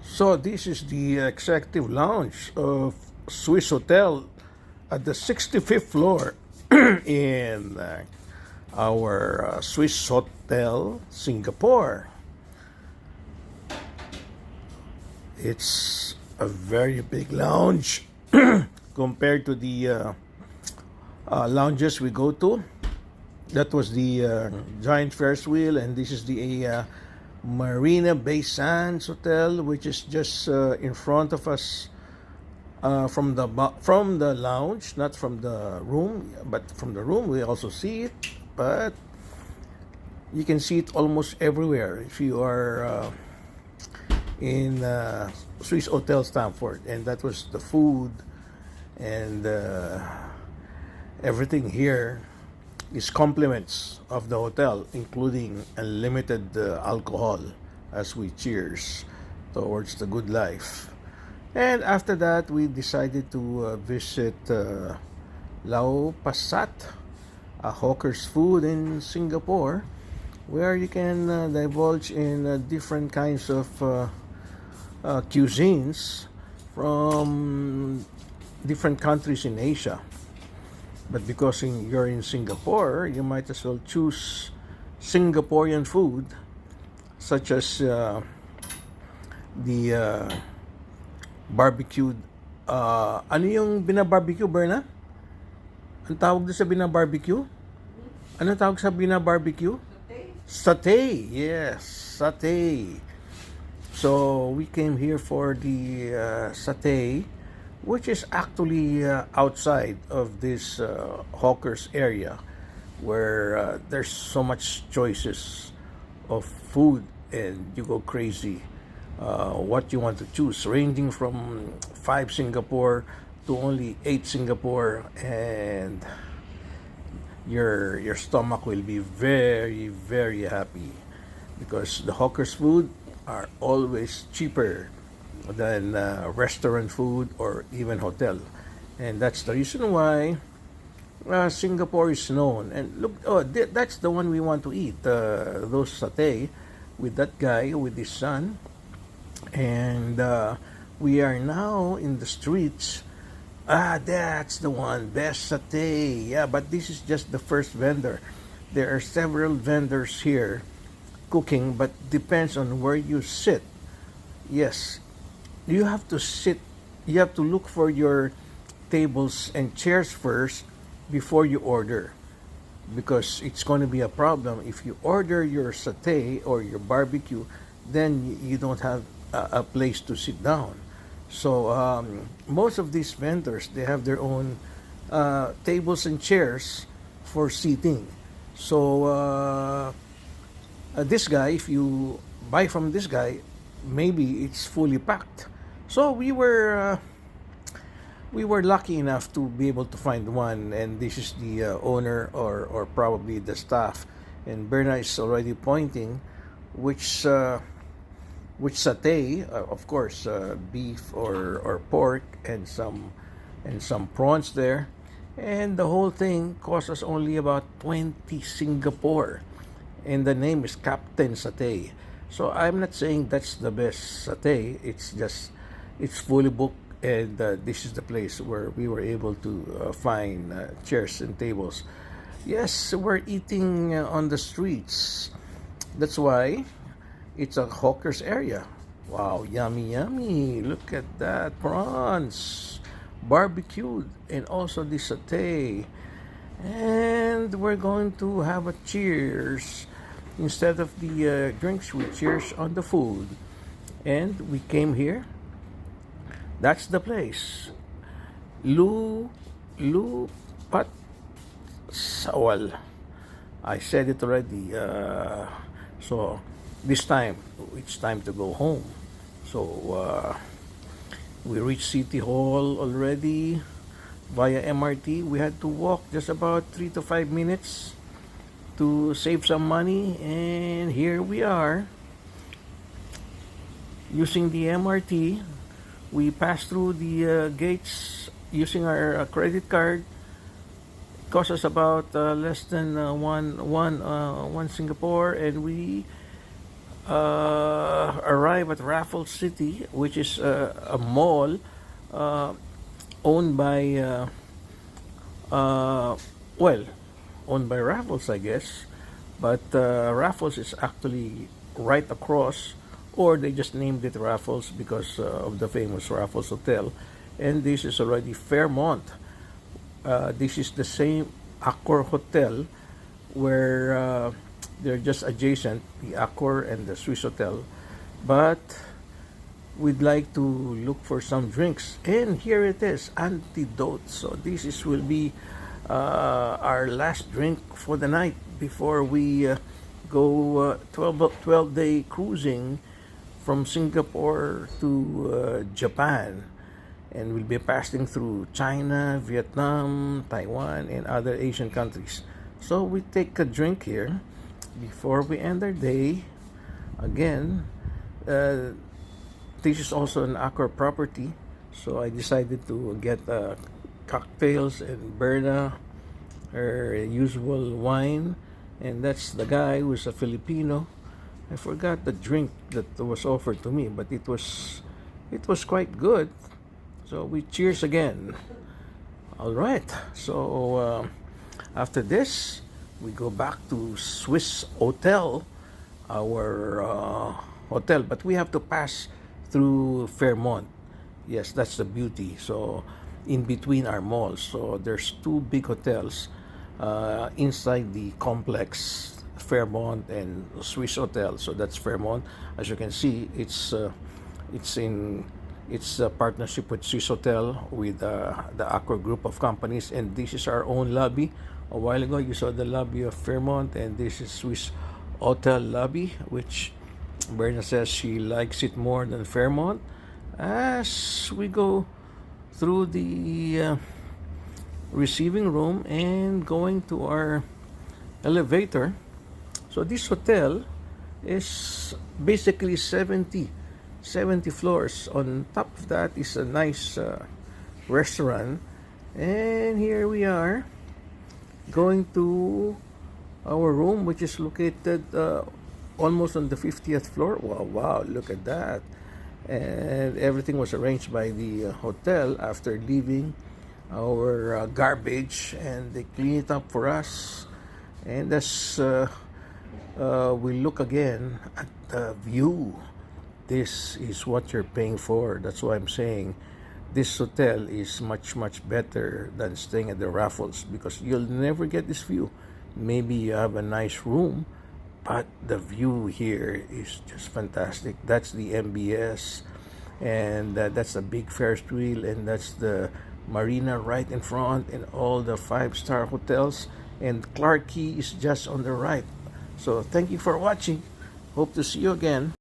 So this is the executive lounge of Swiss Hotel at the 65th floor in our Swiss Hotel Singapore. It's a very big lounge compared to the lounges we go to. That was the giant Ferris wheel, and this is the Marina Bay Sands Hotel, which is just in front of us from the lounge, not from the room, but from the room we also see it. But you can see it almost everywhere if you are in Swiss Hotel Stamford, and that was the food and everything here is compliments of the hotel, including unlimited alcohol as we cheers towards the good life. And after that, we decided to visit LAU PASAT, a hawker's food in Singapore, where you can divulge in different kinds of cuisines from different countries in Asia. But because you're in Singapore, you might as well choose Singaporean food, such as the barbecued. Ano yung binabarbecue, Berna? Ang tawag doon sa binabarbecue? Ano tawag sa binabarbecue? Satay. Yes, satay. So we came here for the satay, which is actually outside of this hawkers area where there's so much choices of food and you go crazy what you want to choose, ranging from 5 Singapore to only 8 Singapore, and your stomach will be very, very happy because the hawkers food are always cheaper than restaurant food or even hotel, and that's the reason why Singapore is known. And look, that's the one we want to eat, those satay with that guy with his son. And we are now in the streets. That's the one, best satay. Yeah, but this is just the first vendor. There are several vendors here cooking, but depends on where you sit. Yes, you have to sit, you have to look for your tables and chairs first before you order, because it's going to be a problem if you order your satay or your barbecue, then you don't have a place to sit down. So most of these vendors, they have their own tables and chairs for seating. So this guy, if you buy from this guy, maybe it's fully packed. So we were lucky enough to be able to find one, and this is the owner or probably the staff. And Berna is already pointing which satay, of course, beef or pork and some prawns there, and the whole thing cost us only about 20 Singapore, and the name is Captain Satay. So I'm not saying that's the best satay. It's just it's fully booked, and this is the place where we were able to find chairs and tables. Yes, we're eating on the streets. That's why it's a hawker's area. Wow, yummy, yummy. Look at that. Prawns, barbecued, and also the satay. And we're going to have a cheers. Instead of the drinks, we cheers on the food. And we came here. That's the place. LAU PASAT. I said it already. So this time, it's time to go home. So we reached City Hall already via MRT. We had to walk just about 3 to 5 minutes to save some money, and here we are using the MRT. We passed through the gates using our credit card. It cost us about less than one Singapore, and we arrive at Raffles City, which is a mall uh, owned by uh, well, owned by Raffles, I guess. But Raffles is actually right across, or they just named it Raffles because of the famous Raffles Hotel. And this is already Fairmont. This is the same Accor Hotel where they're just adjacent, the Accor and the Swissôtel. But we'd like to look for some drinks. And here it is, Antidote. So this is will be our last drink for the night before we go 12-day cruising from Singapore to Japan. And we'll be passing through China, Vietnam, Taiwan, and other Asian countries. So we take a drink here before we end our day. Again, this is also an Accor property, so I decided to get cocktails and Berna, her usual wine, and that's the guy who's a Filipino. I forgot the drink that was offered to me, but it was quite good. So we cheers again. All right. So after this, we go back to SWISSOTEL, our hotel, but we have to pass through Fairmont. Yes, that's the beauty. So in between our malls, so there's two big hotels inside the complex, Fairmont and SWISSOTEL. So that's Fairmont. As you can see, it's a partnership with SWISSOTEL with the Accor group of companies, and this is our own lobby. A while ago, you saw the lobby of Fairmont, and this is SWISSOTEL lobby, which Berna says she likes it more than Fairmont. As we go through the receiving room and going to our elevator, so this hotel is basically 70 floors. On top of that is a nice restaurant, and here we are going to our room, which is located almost on the 50th floor. Wow, look at that. And everything was arranged by the hotel after leaving our garbage, and they clean it up for us. And as we look again at the view, this is what you're paying for. That's why I'm saying this hotel is much better than staying at the Raffles, because you'll never get this view. Maybe you have a nice room, but the view here is just fantastic. That's the MBS, and that's a big Ferris wheel, and that's the marina right in front, and all the 5-star hotels, and Clark Key is just on the right. So thank you for watching. Hope to see you again.